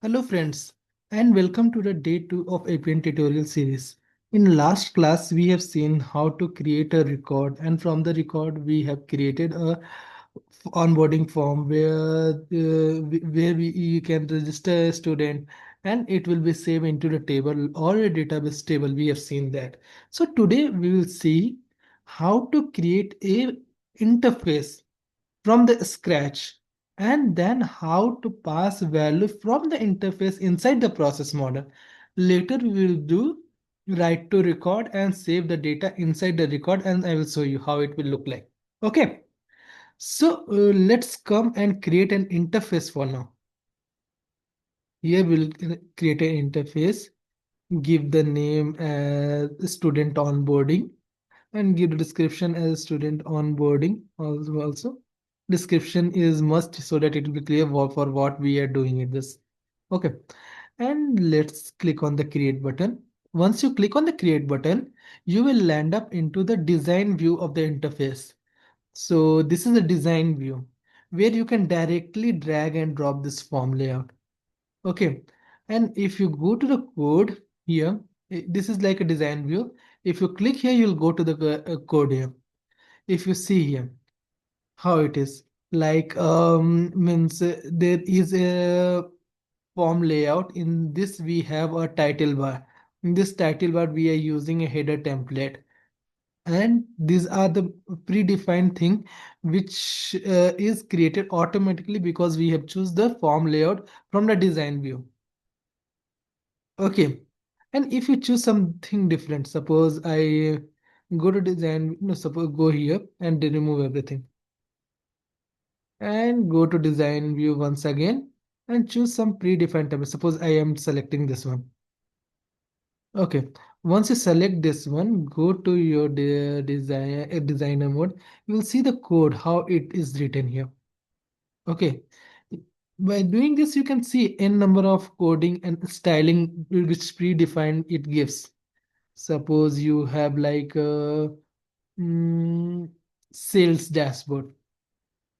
Hello friends and welcome to the day 2 of Appian tutorial series. In last class we have seen how to create a record, and from the record we have created a onboarding form where you can register a student and it will be saved into the table or a database table. We have seen that. So today we will see how to create a interface from the scratch, and then how to pass value from the interface inside the process model. Later we will do write to record and save the data inside the record, and I will show you how it will look like. Okay, so let's come and create an interface for now. Here we'll create an interface, give the name as student onboarding, and give the description as student onboarding also. Description is must so that it will be clear for what we are doing in this. Okay, and let's click on the create button. Once you click on the create button, you will land up into the design view of the interface. So this is a design view where you can directly drag and drop this form layout. Okay, and if you go to the code here, this is like a design view. If you click here, you'll go to the code here. If you see here how it is, like means there is a form layout. In this we have a title bar. In this title bar we are using a header template, and these are the predefined thing which is created automatically because we have choose the form layout from the design view. Okay, and if you choose something different, suppose I go to design, no, suppose go here and remove everything and go to design view once again and choose some predefined template. Suppose I am selecting this one. Okay, once you select this one, go to your designer mode. You will see the code how it is written here. Okay, by doing this, you can see n number of coding and styling which predefined it gives. Suppose you have like a sales dashboard.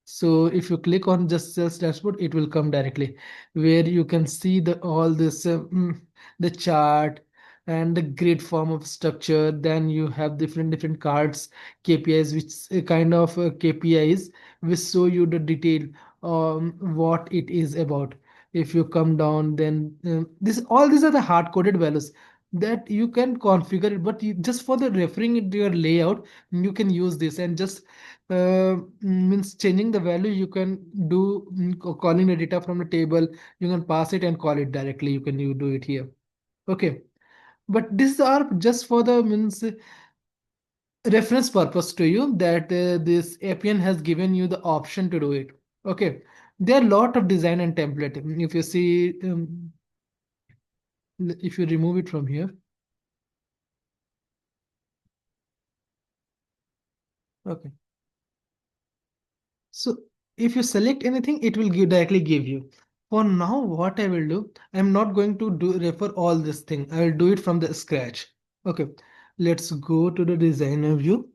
So if you click on just sales dashboard, it will come directly where you can see the all this the chart and the grid form of structure. Then you have different cards, KPIs, which kind of KPIs which show you the detail what it is about. If you come down, then this all these are the hard coded values that you can configure it, but just for the referring it to your layout, you can use this and just means changing the value. You can do calling the data from the table. You can pass it and call it directly. You do it here. Okay, but these are just for the means reference purpose to you that this Appian has given you the option to do it. Okay, there are a lot of design and template. If you see, if you remove it from here. Okay, so if you select anything, it will directly give you. For now, what I will do, I'm not going to do refer all this thing. I will do it from the scratch. Okay, let's go to the designer view.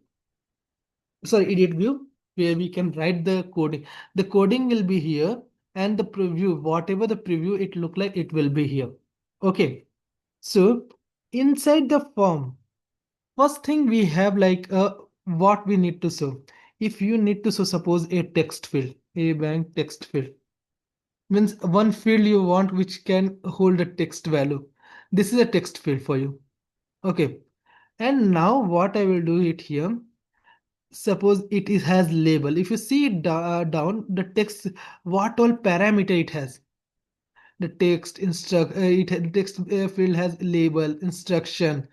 Sorry, edit view, where we can write the coding. The coding will be here, and the preview, whatever the preview it look like, it will be here. Okay, so inside the form, first thing we have like what we need to show. If you need to show, suppose a text field, a bank text field, means one field you want which can hold a text value. This is a text field for you. Okay. And now what I will do it here. Suppose it is has label. If you see it down, the text, what all parameter it has. The text text field has label, instruction,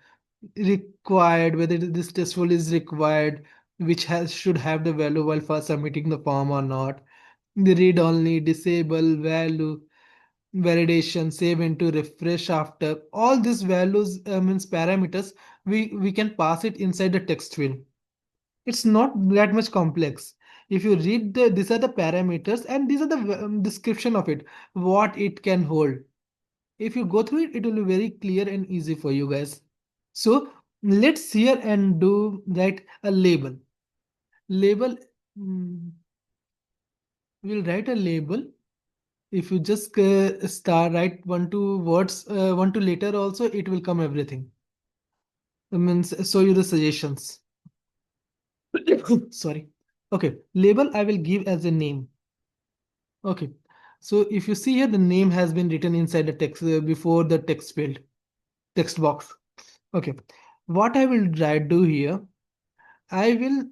required, whether this testful is required, which has should have the value while first submitting the form or not. The read only, disable, value, validation, save into, refresh after. All these values means parameters. We can pass it inside the text field. It's not that much complex. If you read these are the parameters and these are the description of it, what it can hold. If you go through it, it will be very clear and easy for you guys. So let's here and do write a label. Label, we'll write a label If you just start write one two words, one two later also, it will come everything. It means show you the suggestions. Sorry. Okay. Label I will give as a name. Okay. So if you see here, the name has been written inside the text before the text field, text box. Okay. What I will do here, I will,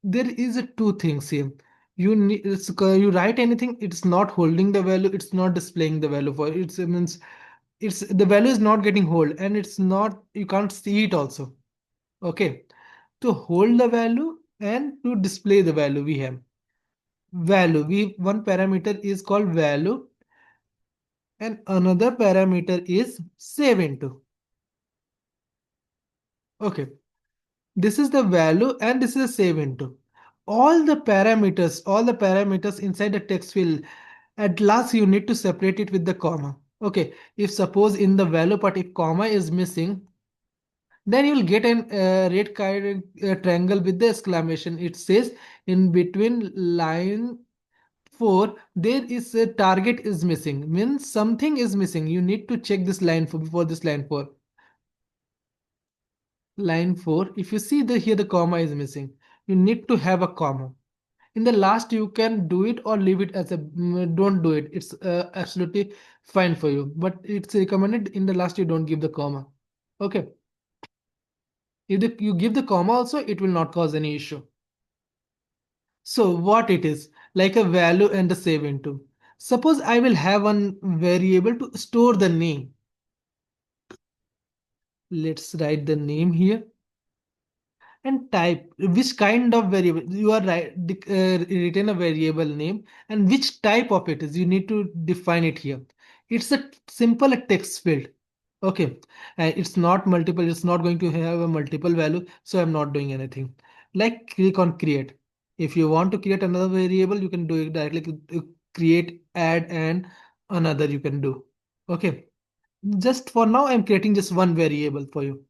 there is a two things here. You need, you write anything, it's not holding the value, it's not displaying the value for it. It's, it means it's the value is not getting hold, and it's not, you can't see it also. Okay. To hold the value and to display the value, we have value. We one parameter is called value, and another parameter is save into. Okay, this is the value and this is a save into. All the parameters inside the text field, at last you need to separate it with the comma. Okay, if suppose in the value part if comma is missing, then you will get an red kind triangle with the exclamation. It says in between line 4 there is a target is missing, means something is missing. You need to check this line 4 before this line 4. Line 4, if you see the here the comma is missing, you need to have a comma. In the last you can do it or leave it as a don't do it. It's absolutely fine for you, but it's recommended in the last you don't give the comma. Okay, if you give the comma also, it will not cause any issue. So what it is, like a value and a save into. Suppose I will have one variable to store the name. Let's write the name here and type which kind of variable you are written a variable name, and which type of it is, you need to define it here. It's a simple text field. Okay, it's not multiple, it's not going to have a multiple value, so I'm not doing anything. Like click on create. If you want to create another variable, you can do it directly. Create, add, and another you can do. Okay, just for now I'm creating just one variable for you.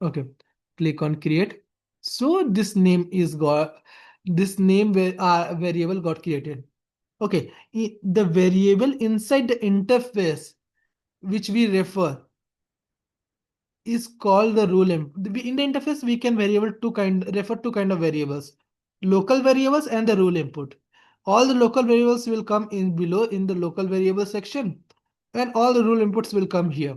Okay, click on create. So this name is got, this name variable got created. Okay, the variable inside the interface which we refer is called the rule input. In the interface, we can variable refer to kind of variables, local variables and the rule input. All the local variables will come in below in the local variable section, and all the rule inputs will come here.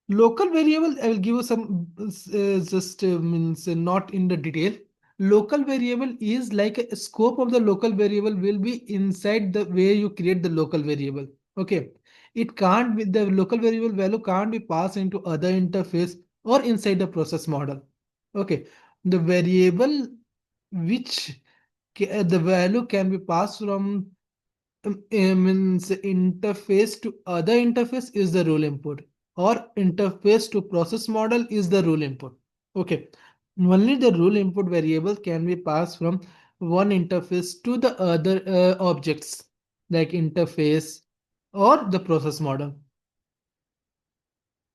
Local variable, I will give you some just means not in the detail. Local variable is like a scope of the local variable will be inside the where you create the local variable. Okay, it can't be, the local variable value can't be passed into other interface or inside the process model. Okay, the variable which the value can be passed from means interface to other interface is the rule input, or interface to process model is the rule input. Okay, only the rule input variable can be passed from one interface to the other objects, like interface or the process model.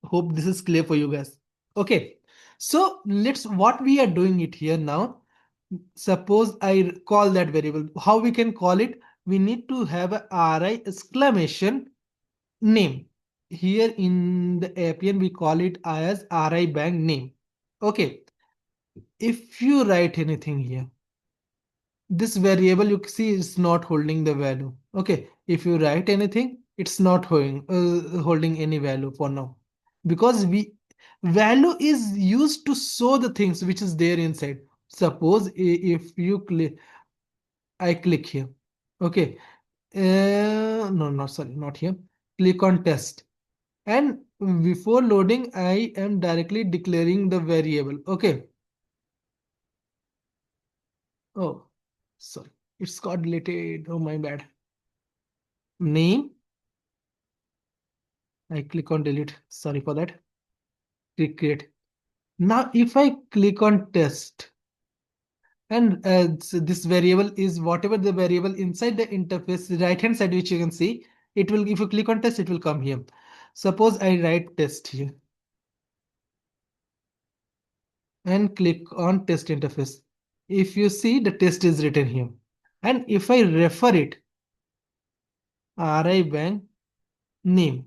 Hope this is clear for you guys. Okay, so let's what we are doing it here now. Suppose I call that variable. How we can call it? We need to have a ri exclamation name. Here in the Appian, we call it as ri bank name. Okay, if you write anything here, this variable you see is not holding the value. Okay, if you write anything, it's not holding any value for now, because we value is used to show the things which is there inside. Suppose if you click, I click here. Okay, no, not sorry, not here. Click on test, and before loading, I am directly declaring the variable. Okay. Oh, sorry, it's got deleted. Oh, my bad. Name. I click on delete. Sorry for that. Click create. Now, if I click on test, and so this variable is whatever the variable inside the interface, right hand side, which you can see, it will, if you click on test, it will come here. Suppose I write test here and click on test interface. If you see, the test is written here. And if I refer it, RI bank name.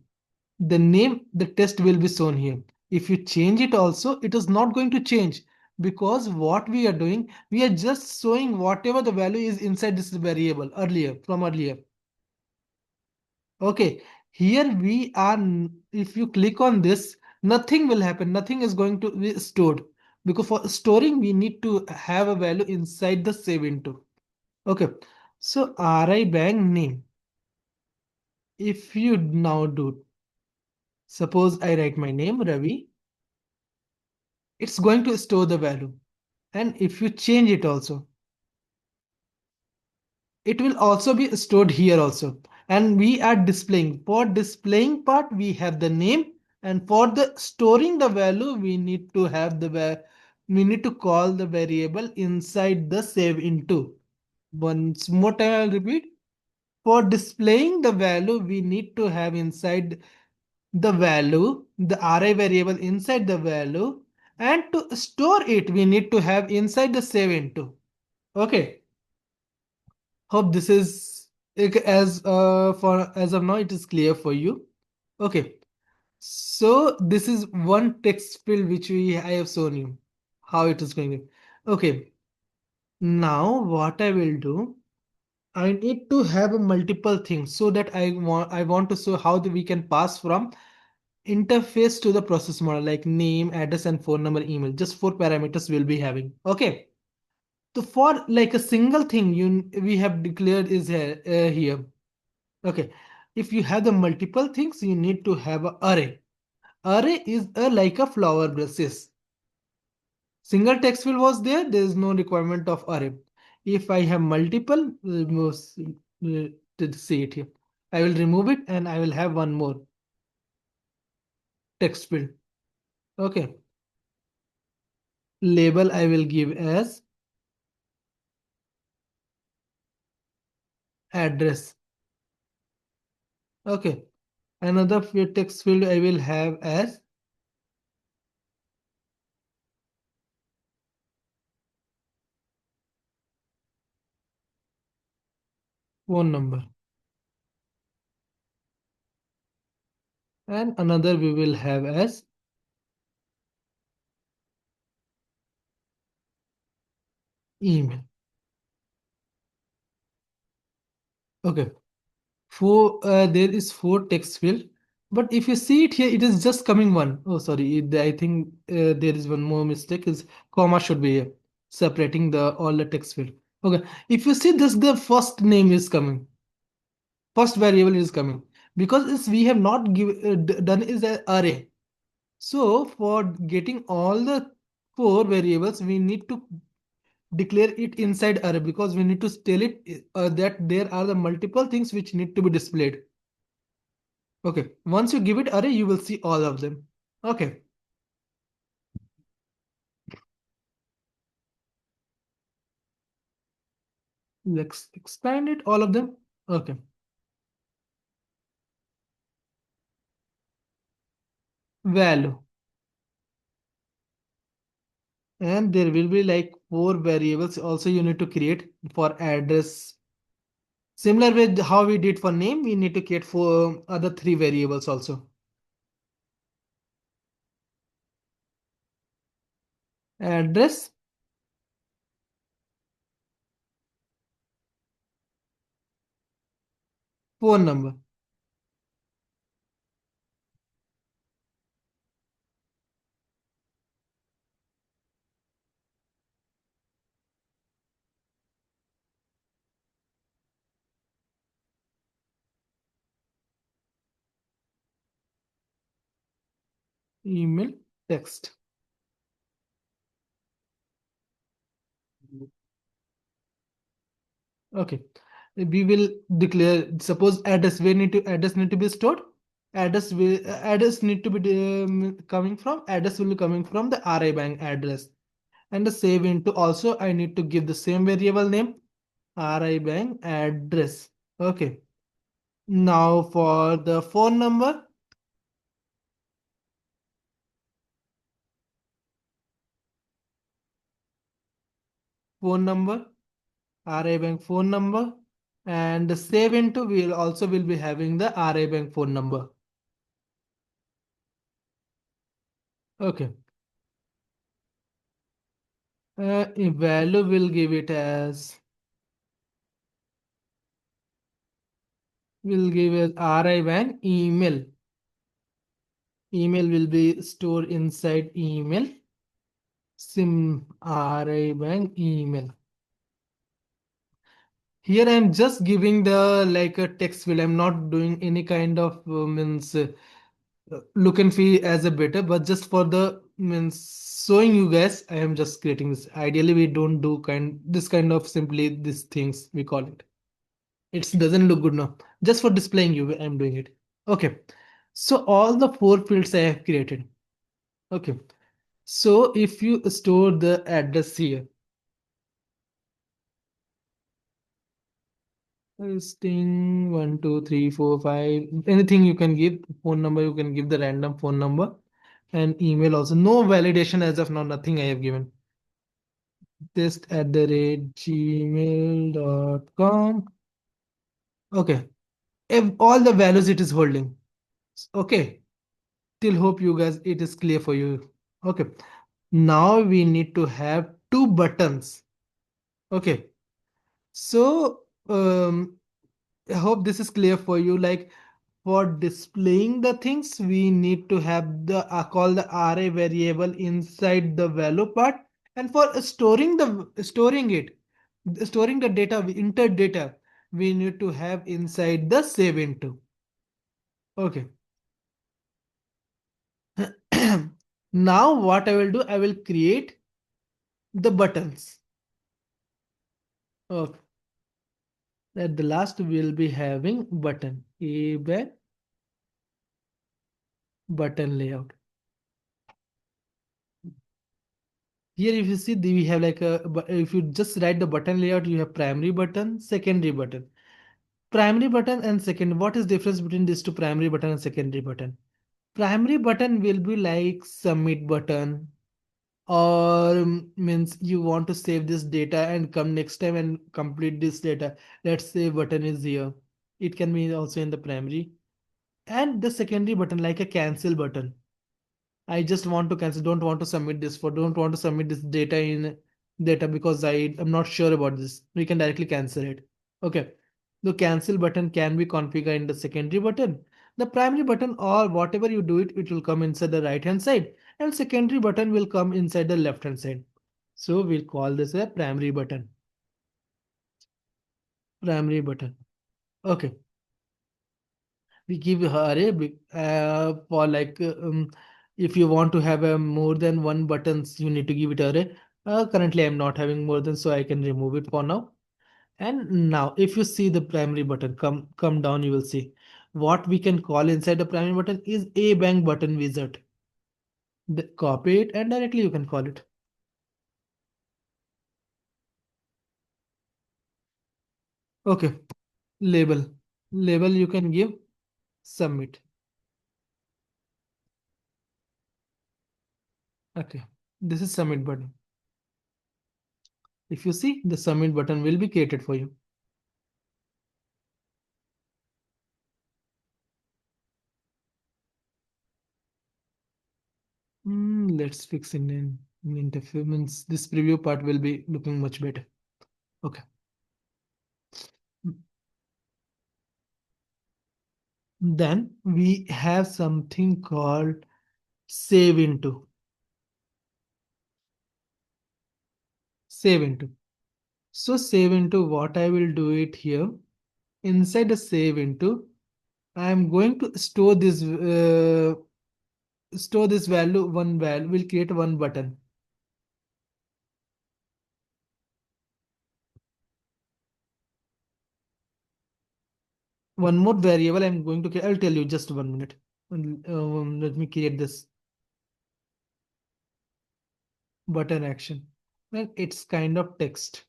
The name, the test will be shown here. If you change it also, it is not going to change, because what we are doing, we are just showing whatever the value is inside this variable earlier, from earlier. Okay, here we are. If you click on this, nothing will happen. Nothing is going to be stored, because for storing, we need to have a value inside the save into. Okay, so RI bank name. If you now do, suppose I write my name, Ravi, it's going to store the value. And if you change it also, it will also be stored here also. And we are displaying, for displaying part, we have the name, and for the storing the value, we need to have we need to call the variable inside the save into. Once more time I'll repeat. For displaying the value, we need to have inside the value, the RI variable inside the value, and to store it, we need to have inside the save into. Okay. Hope this is for as of now it is clear for you. Okay. So this is one text field which we I have shown you how it is going to. Okay. Now what I will do, I need to have a multiple things, so that I want to show how we can pass from interface to the process model, like name, address, and phone number, email. Just four parameters we'll be having. Okay. So for like a single thing we have declared is here. Okay. If you have the multiple things, you need to have a array. Array is like a flower brushes. Single text field was there. There is no requirement of array. If I have multiple, to see it here, I will remove it and I will have one more text field. Okay. Label I will give as address. Okay. Another text field I will have as phone number. And another we will have as email. Okay. There is four text field, but if you see it here, it is just coming one. Oh, sorry, I think there is one more mistake. Is comma should be here, separating the all the text field. Okay. If you see this, the first name is coming, first variable is coming, because it's, we have not done is an array. So for getting all the four variables, we need to declare it inside array, because we need to tell it that there are the multiple things which need to be displayed. Okay, once you give it array, you will see all of them. Okay, let's expand it, all of them. Okay, value. And there will be like four variables also you need to create for address. Similar with how we did for name, we need to create for other three variables also. Address, phone number. Email, text. Okay, we will declare, suppose address, we need to address need to be stored. Address need to be coming from, address will be coming from the RI bank address. And the save into also I need to give the same variable name, RI bank address. Okay. Now for the phone number, phone number, RI bank phone number. And the save into will be having the RI bank phone number. Okay. Value will give it as will give as RI bank email. Email will be stored inside email. Sim RI bank email. Here I am just giving the like a text field. I'm not doing any kind of means look and feel as a better, but just for the means showing you guys, I am just creating this. Ideally, we don't do this kind of simply these things we call it. It doesn't look good now. Just for displaying you, I'm doing it. Okay. So all the four fields I have created. Okay. So if you store the address here, listing 1 2 3 4 5, anything you can give, phone number you can give the random phone number, and email also. No validation as of now, nothing I have given. Test@gmail.com. Okay. If all the values it is holding. Okay. Till hope you guys it is clear for you. Okay. Now we need to have two buttons. Okay. So I hope this is clear for you. Like for displaying the things, we need to have the call the array variable inside the value part, and for storing the data, enter data, we need to have inside the save into. Okay. Now what I will do, I will create the buttons. Okay. At the last we'll be having button a button layout. Here, if you see, we have like a, if you just write the button layout, you have primary button, secondary button. Primary button and second, what is difference between these two primary button and secondary button? Primary button will be like submit button, or means you want to save this data and come next time and complete this data. Let's say button is here. It can be also in the primary. And the secondary button like a cancel button. I just want to cancel, don't want to submit this data in data because I am not sure about this. We can directly cancel it. Okay. The cancel button can be configured in the secondary button. The primary button or whatever you do it, it will come inside the right hand side and secondary button will come inside the left hand side. So we'll call this a primary button. Primary button. Okay. We give her for like if you want to have a more than one buttons you need to give it array. Currently I'm not having more than, so I can remove it for now. And now if you see the primary button, come down, you will see what we can call inside the primary button is a bank button wizard. Copy it and directly you can call it. Okay. Label you can give submit. Okay, this is submit button. If you see, the submit button will be created for you. Let's fix in interface. Means this preview part will be looking much better. Okay. Then we have something called save into. Save into. So save into, what I will do it here. Inside the save into, I am going to store this value. One value will create one button. One more variable I'm going to. I'll tell you just 1 minute. Let me create this button action. Well, it's kind of text.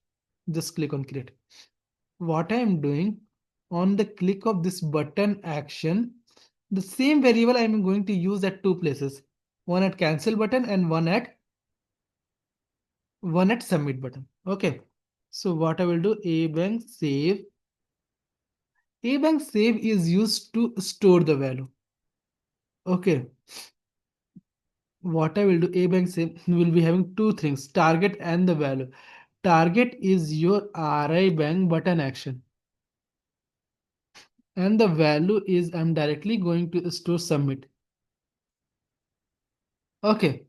Just click on create. What I am doing, on the click of this button action, the same variable I am going to use at two places. One at cancel button and one at submit button. Okay. So what I will do, a bank save A bank save is used to store the value. Okay, what I will do, A bank save will be having two things, target and the value. Target is your RI bank button action. And the value is I'm directly going to store submit. Okay,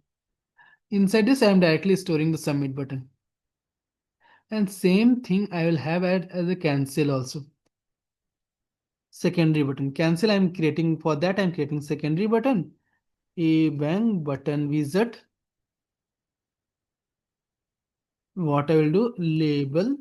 inside this I'm directly storing the submit button. And same thing I will have as a cancel also. Secondary button. Cancel I'm creating, for that I'm creating secondary button. A bank button wizard. What I will do, label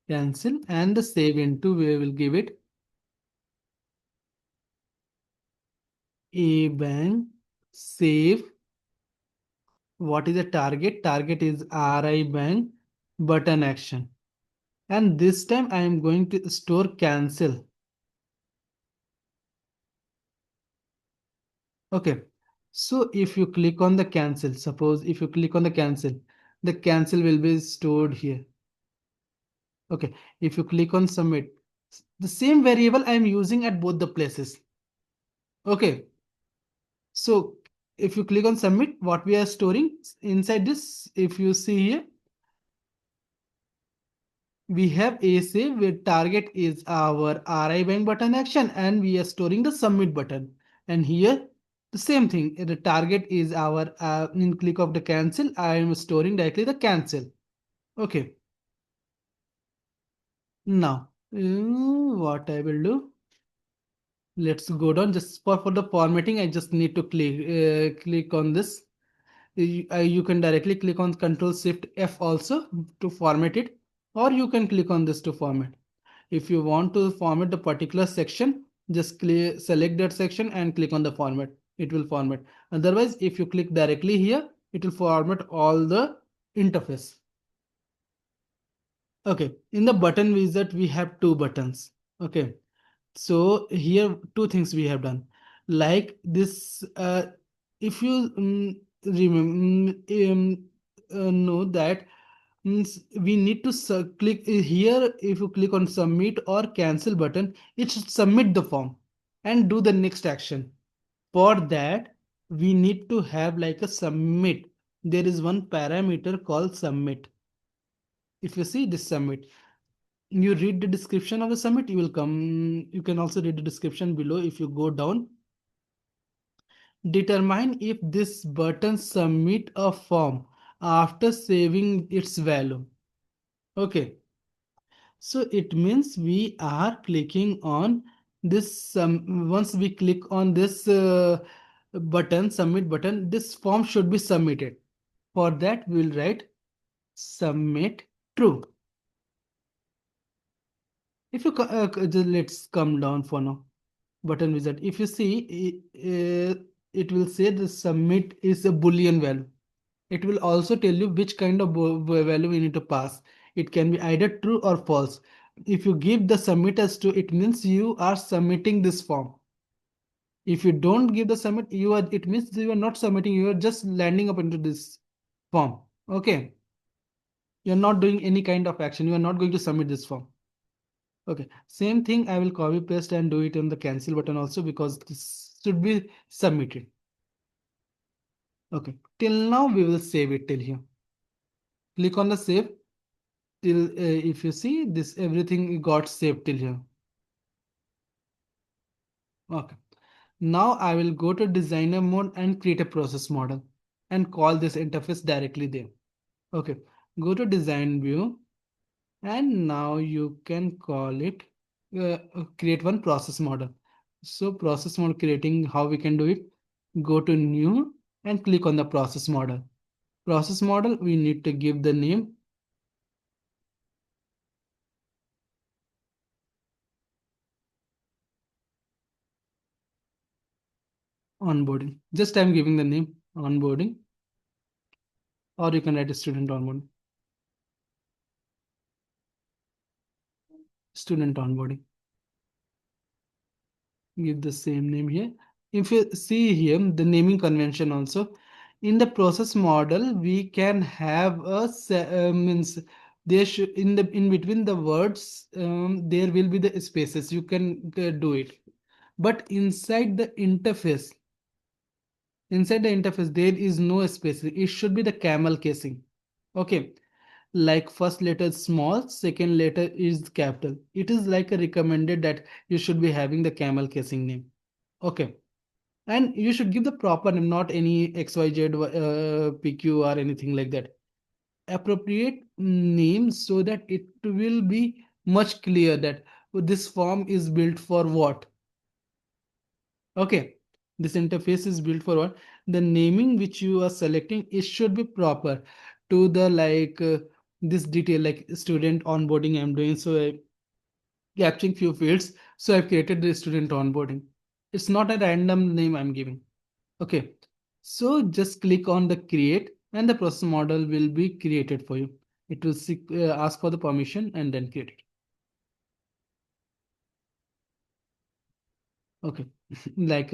cancel, and the save into, we will give it a bank save. What is the target? Target is RI bank button action. And this time I am going to store cancel. Okay. So if you click on the cancel, suppose if you click on the cancel will be stored here. Okay. If you click on submit, the same variable I am using at both the places. Okay. So if you click on submit, what we are storing inside this, if you see here, we have a save where target is our RI bank button action and we are storing the submit button. And here the same thing, the target is our in click of the cancel, I am storing directly the cancel. Okay. Now what I will do, let's go down just for the formatting. I just need to click on this. You can directly click on Control Shift F also to format it, or you can click on this to format. If you want to format the particular section, just select that section and click on the format. It will format. Otherwise, if you click directly here, it will format all the interface. Okay, in the button wizard, we have two buttons. Okay, so here two things we have done. Like this, if you remember, know that means we need to click here. If you click on submit or cancel button, it should submit the form and do the next action. For that, we need to have like a submit. There is one parameter called submit. If you see this submit, you read the description of the submit, you will come, you can also read the description below. If you go down, determine if this button submit a form after saving its value. Okay, so it means we are clicking on this, once we click on this button, submit button, this form should be submitted. For that we will write submit true. If you let's come down for now, button wizard. If you see, it will say the submit is a boolean value. It will also tell you which kind of value we need to pass. It can be either true or false. If you give the submit as true, it means you are submitting this form. If you don't give the submit, it means you are not submitting, you are just landing up into this form. Okay. You're not doing any kind of action. You are not going to submit this form. Okay, same thing I will copy paste and do it on the cancel button also, because this should be submitted. Okay, till now we will save it till here. Click on the save till if you see this, everything got saved till here. Okay, now I will go to designer mode and create a process model and call this interface directly there. Okay, go to design view and now you can call it create one process model. So process model creating, how we can do it, go to new and click on the process model. Process model, we need to give the name onboarding. Just I'm giving the name onboarding, or you can write a student onboarding. Student onboarding. Give the same name here. If you see here the naming convention also, in the process model we can have means there should in between the words there will be the spaces, you can do it. But inside the interface there is no space, it should be the camel casing. Okay, like first letter is small, second letter is capital. It is like a recommended that you should be having the camel casing name. Okay, and you should give the proper name, not any xyz pq or anything like that. Appropriate name so that it will be much clear that this form is built for what. Okay, this interface is built for what. The naming which you are selecting, it should be proper to the this detail, like student onboarding I'm doing, so I capturing few fields, so I've created the student onboarding. It's not a random name I'm giving. Okay, so just click on the create and the process model will be created for you. It will ask for the permission and then create it. Okay, like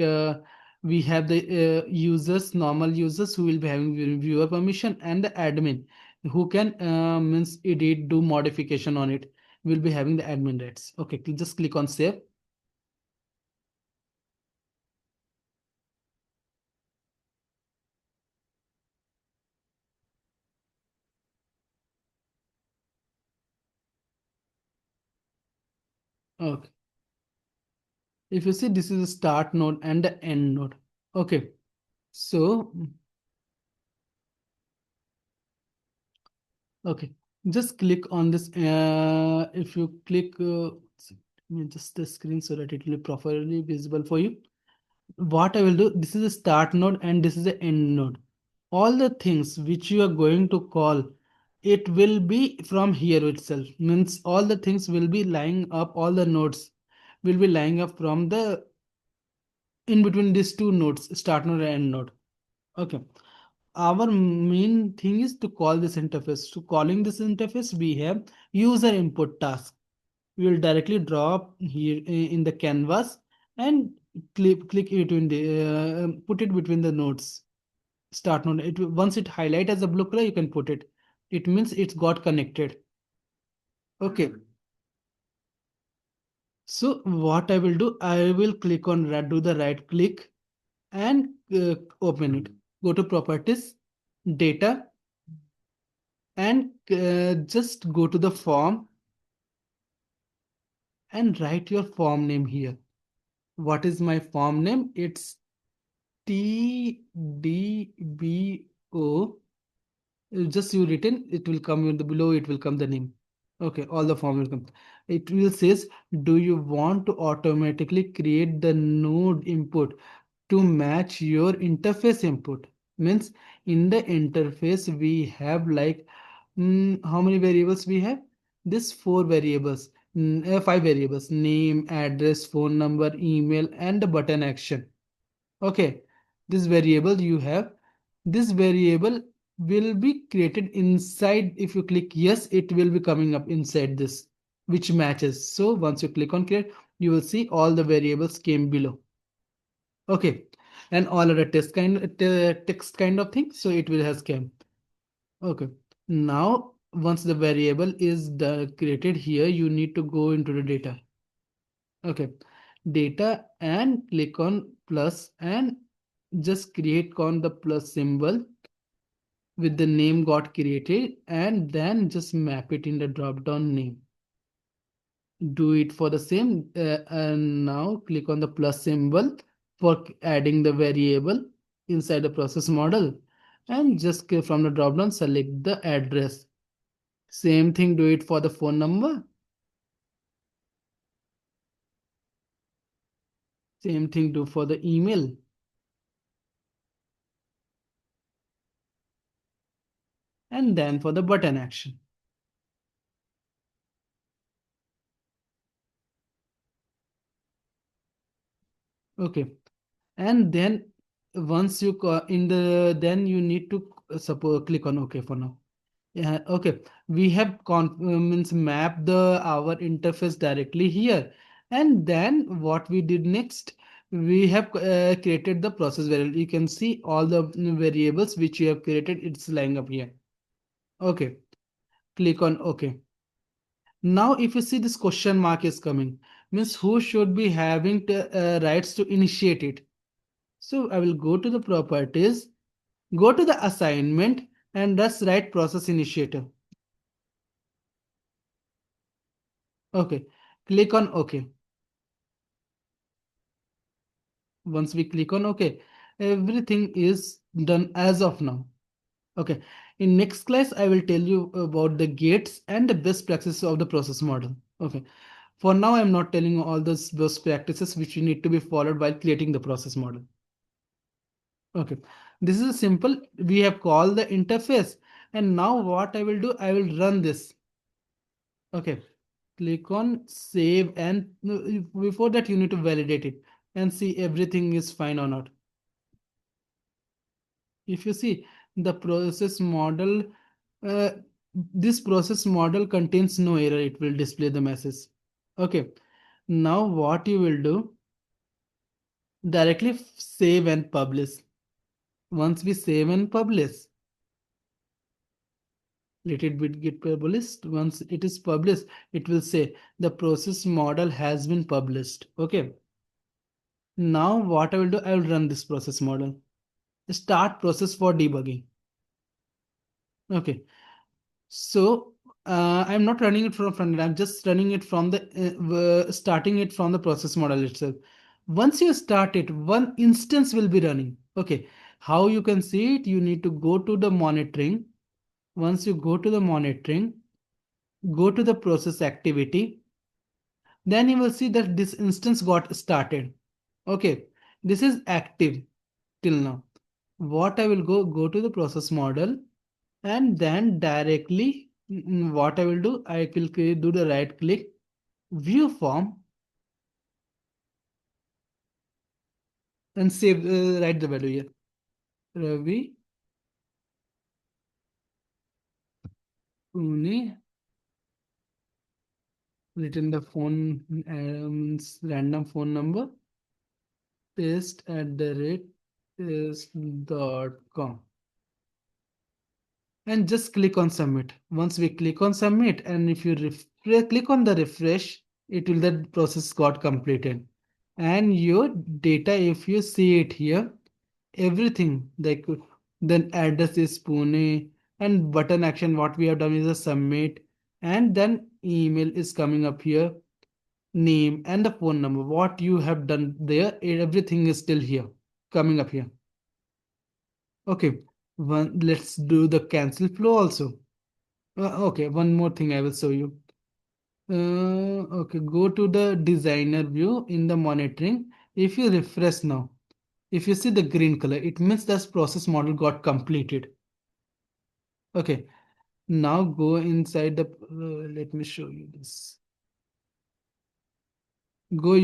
we have the users, normal users who will be having viewer permission, and the admin who can means edit, do modification on it. Will be having the admin rights. Okay, just click on save. Okay, if you see this is a start node and the end node. Okay, so okay, just click on this. If you click, just the screen so that it will be properly visible for you. What I will do, this is a start node and this is the end node. All the things which you are going to call, it will be from here itself. Means all the things will be lying up, all the nodes will be lying up from the in between these two nodes, start node and end node. Okay. Our main thing is to call this interface. To calling this interface, we have user input task. We will directly drop here in the canvas and click it in the put it between the nodes. Start node. Once it highlight as a blue color, you can put it. It means it's got connected. Okay. So what I will do, I will click on do the right click and open it. Go to properties, data, and just go to the form and write your form name here. What is my form name? It's TDBO. Just you written, it will come in the below, it will come the name. Okay, all the form will come. It will says, do you want to automatically create the node input to match your interface input? Means in the interface we have how many variables we have? This four variables, five variables: name, address, phone number, email, and the button action. Okay, this variable you have. This variable will be created inside. If you click yes, it will be coming up inside this, which matches. So once you click on create, you will see all the variables came below. Okay, and all other text kind of thing. So it will has came. Okay, now once the variable is created here, you need to go into the data. Okay, data and click on plus and just create on the plus symbol with the name got created and then just map it in the drop down name. Do it for the same and now click on the plus symbol for adding the variable inside the process model and just from the drop down select the address. Same thing, do it for the phone number. Same thing do for the email. And then for the button action. Okay, and then once you in the then you need to suppose click on OK for now. Yeah, okay, we have means map the our interface directly here. And then what we did next, we have created the process variable. You can see all the variables which you have created. It's lying up here. Okay, click on OK. Now, if you see this question mark is coming, means who should be having rights to initiate it. So I will go to the properties, go to the assignment, and just write process initiator. Okay, click on OK. Once we click on OK, everything is done as of now. Okay, in next class, I will tell you about the gates and the best practices of the process model. Okay, for now, I'm not telling you all those best practices which you need to be followed while creating the process model. Okay, this is a simple. We have called the interface, and now what I will do, I will run this. Okay, click on save, and before that, you need to validate it and see everything is fine or not. If you see the process model, uh, this process model contains no error, it will display the message. Okay, now what you will do, directly save and publish. Once we save and publish, let it be get published. Once it is published, it will say the process model has been published. Okay, now what I will do, I will run this process model. Start process for debugging. Okay, so I'm not running it from front end. I'm just running it from the starting it from the process model itself. Once you start it, one instance will be running. Okay, how you can see it? You need to go to the monitoring. Once you go to the monitoring, go to the process activity, then you will see that this instance got started. Okay, this is active till now. What I will go to the process model, and then directly what I will do, I will do the right click, view form, and save, write the value here. Ravi, Pune, written the phone, random phone number, paste at the rate is.com, and just click on submit. Once we click on submit, and if you click on the refresh, it will, the process got completed. And your data, if you see it here, everything like, then address is Pune, and button action what we have done is a submit, and then email is coming up here, name and the phone number what you have done there, everything is still here, coming up here. Okay, let's do the cancel flow also. Okay, one more thing I will show you. Okay, go to the designer view in the monitoring. If you refresh now, if you see the green color, it means this process model got completed. Okay, now go inside the, let me show you this. Go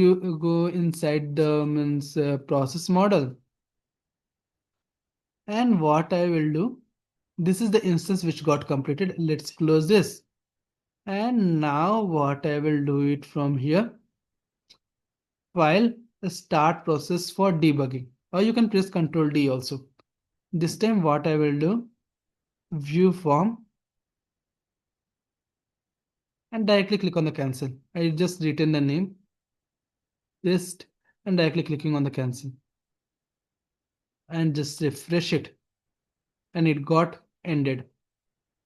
inside the means process model. And what I will do, this is the instance which got completed. Let's close this. And now what I will do it from here, file, start process for debugging. Or you can press Ctrl D also. This time what I will do, view form, and directly click on the cancel. I just written the name, paste, and directly clicking on the cancel. And just refresh it. And it got ended.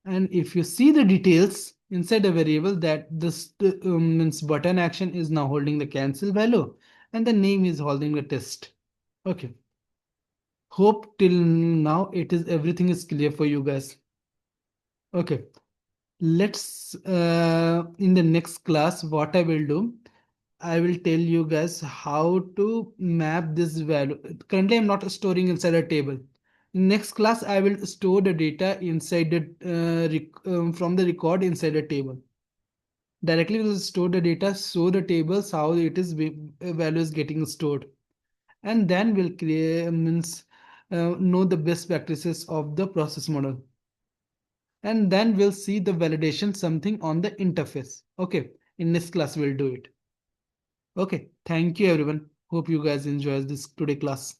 And if you see the details inside the variable, that this means button action is now holding the cancel value, and the name is holding the test. Okay. Hope till now it is, everything is clear for you guys. Okay. Let's in the next class, what I will do, I will tell you guys how to map this value. Currently, I'm not storing inside a table. In next class, I will store the data inside the from the record inside a table. Directly we'll store the data, show the tables how it is value is getting stored, and then we'll create means know the best practices of the process model, and then we'll see the validation something on the interface. Okay, in this class we'll do it. Okay, thank you everyone. Hope you guys enjoy this today class.